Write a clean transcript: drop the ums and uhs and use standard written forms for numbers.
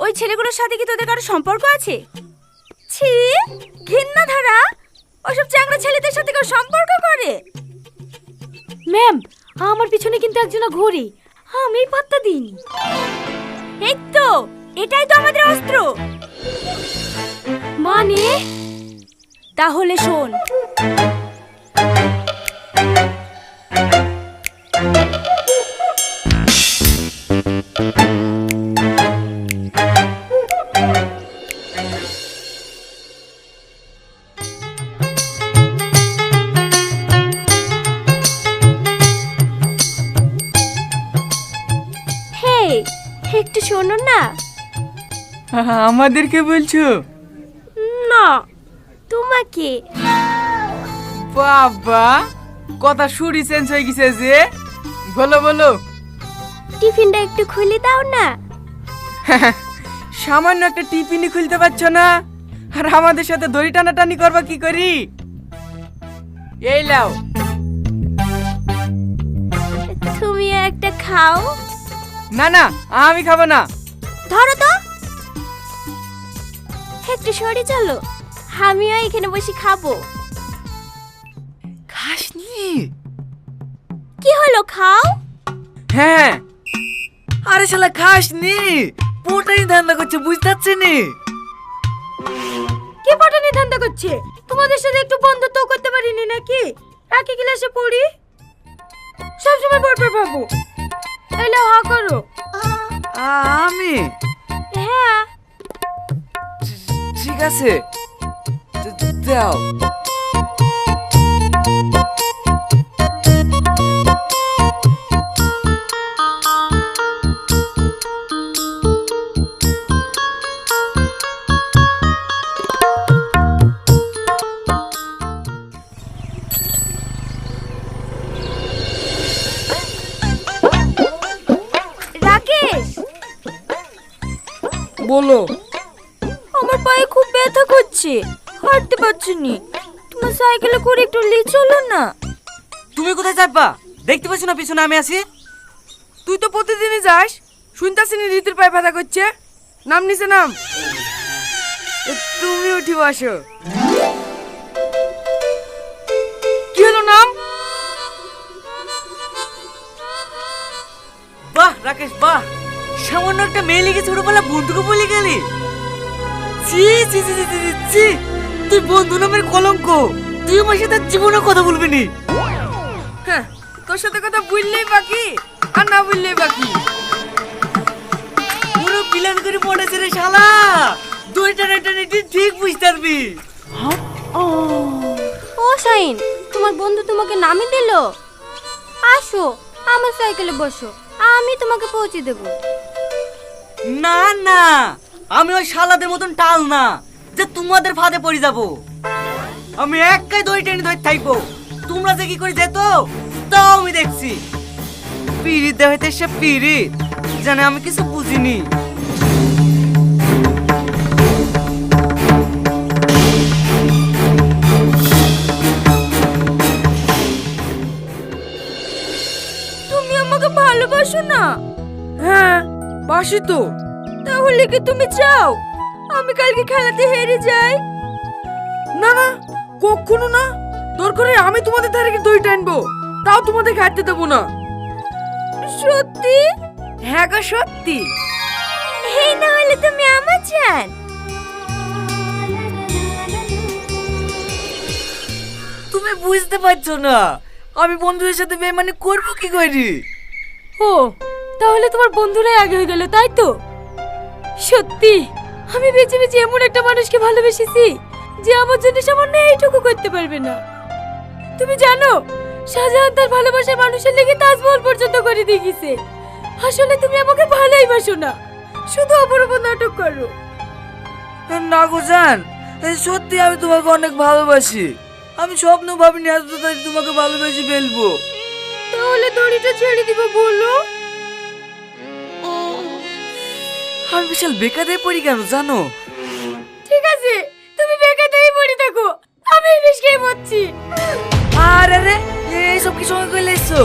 ওই ছেলেগুলোর সাথে কি তোদের কারো সম্পর্ক আছে? ছি, ঘৃণা ধারা। ওসব চ্যাংড়া ছেলেদের সাথে কেউ সম্পর্ক করে? ম্যাম, আমার পিছনে কিন্তু একজনা ঘুরি, আমি পাত্তা দিইনি। এই তো, এটাই তো আমাদের অস্ত্র। মানে? তাহলে শোন, একটু শোনো না। আমাদেরকে বলছো? না, তোমাকে। বাবা, কথা শুরি চেঞ্জ হয়ে গেছে যে। বলো বলো। টিফিনটা একটু খুলে দাও না। সামান্য একটা টিফিনই খুলতে পারছো না, আর আমাদের সাথে দড়ি টানাটানি করবা কি করি? এই লাও। তুমি একটা খাও। না না, আমি খাবো না। ধরো তো, একটু সরে চলো, আমিও এখানে বসে খাবো। খাসনি? কি হলো, খাও। হ্যাঁ। আরে শালা খাসনি, পোটাই ধান্দা করছে, বুঝতে পারছি নি। কে পটানি ধান্দা করছে? তোমাদের সাথে একটু বন্ধুত্ব করতে পারিনি নাকি? একই ক্লাসে পড়ি, সবসময় পড়বে ভাবো। এলে হা করো। আমি? হ্যাঁ। ঠিক আছে, দাও। রাকেশ, বলো। আমার পায়ে খুব ব্যথা করছে, হাঁটতে পারছি নি। তোমার সাইকেলে করে একটু নিয়ে চলো না। তুমি কোথায় যাবা? দেখতে পাচ্ছ না পিছনে আমি আছি? তুই তো প্রতিদিনই যাস, শুনতাছি নি রীতির পায়ে ব্যথা করছে। নাম নিচে নাম। তুমি উঠি বসো। কি হলো নাম? বাহ রাকেশ বাহ, সামান্য একটা মেয়ে লেগে ছোটবেলা বন্ধুকে বলে গেলি। ছি ছি ছি ছি ছি ছি, তুই বন্ধু নামের কলঙ্ক। তুই আমার সাথে জীবনে কথা বলবি নি। হ্যাঁ, তোর সাথে কথা বললেই বাকি, আর না বললেই বাকি। পুরো প্ল্যান করে পড়েছে রে শালা। দুই টানাটানি ঠিক বুঝতে পারবি। ও শাইন, তোমার বন্ধু তোমাকে নামিয়ে দিল। আসো, আমার সাইকেলে বসো, আমি তোমাকে পৌঁছে দেব। না না, আমি ওই শালাদের মতন টাল না যে তোমাদের ফাঁদে পড়ে যাব। আমি একাই দই টেনে ধরে থাকবো। তোমরা যে কি করে যেত তাও আমি দেখছি। পিড়িতে হইতে সে পিড়িত জানে, আমি কিছু বুঝিনি। তুমি আমাকে ভালোবাসো না? হ্যাঁ, বাসি তো। তাহলে কি তুমি চাও আমি কালকে খেলাতে হেরে যাই? না না, কখনো না। দরকারে আমি তোমাদের ধারে কি দই টানবো, তাও তোমাদের খাইতে দেবো না। সত্যি? হ্যাঁ গো সত্যি। এই না হলে তুমি আমার জান। তুমি বুঝতে পারছো না আমি বন্ধুদের সাথে বেমানি করবো কি করি? ও, তাহলে তোমার বন্ধুরাই আগে হয়ে গেল, তাই তো? সত্যি আমি বেঁচে বেঁচে এমন একটা মানুষকে ভালোবেসেছি যে আমার জন্য সামান্য এইটুকু করতে পারবে না। তুমি জানো, শাহজাহান তার ভালোবাসার মানুষের লেগে তাজমহল পর্যন্ত করে দিয়ে গেছে। আসলে তুমি আমাকে ভালোই বাসো না, শুধু অপরূপ নাটক করো। না গো জান, সত্যি আমি তোমাকে অনেক ভালোবাসি। আমি স্বপ্ন ভাবিনি আজ তো তোমাকে ভালোবেসে ফেলবো। তাহলে দড়িটা ছেড়ে দিব বলো। আমি বিশাল বেকারে পড়ি কেন জানো? ঠিক আছে, তুমি বেকারই পড়ে থাকো, আমি বিষ খেয়ে মরছি। আরে রে, এইসব কি সময় করে এসছো?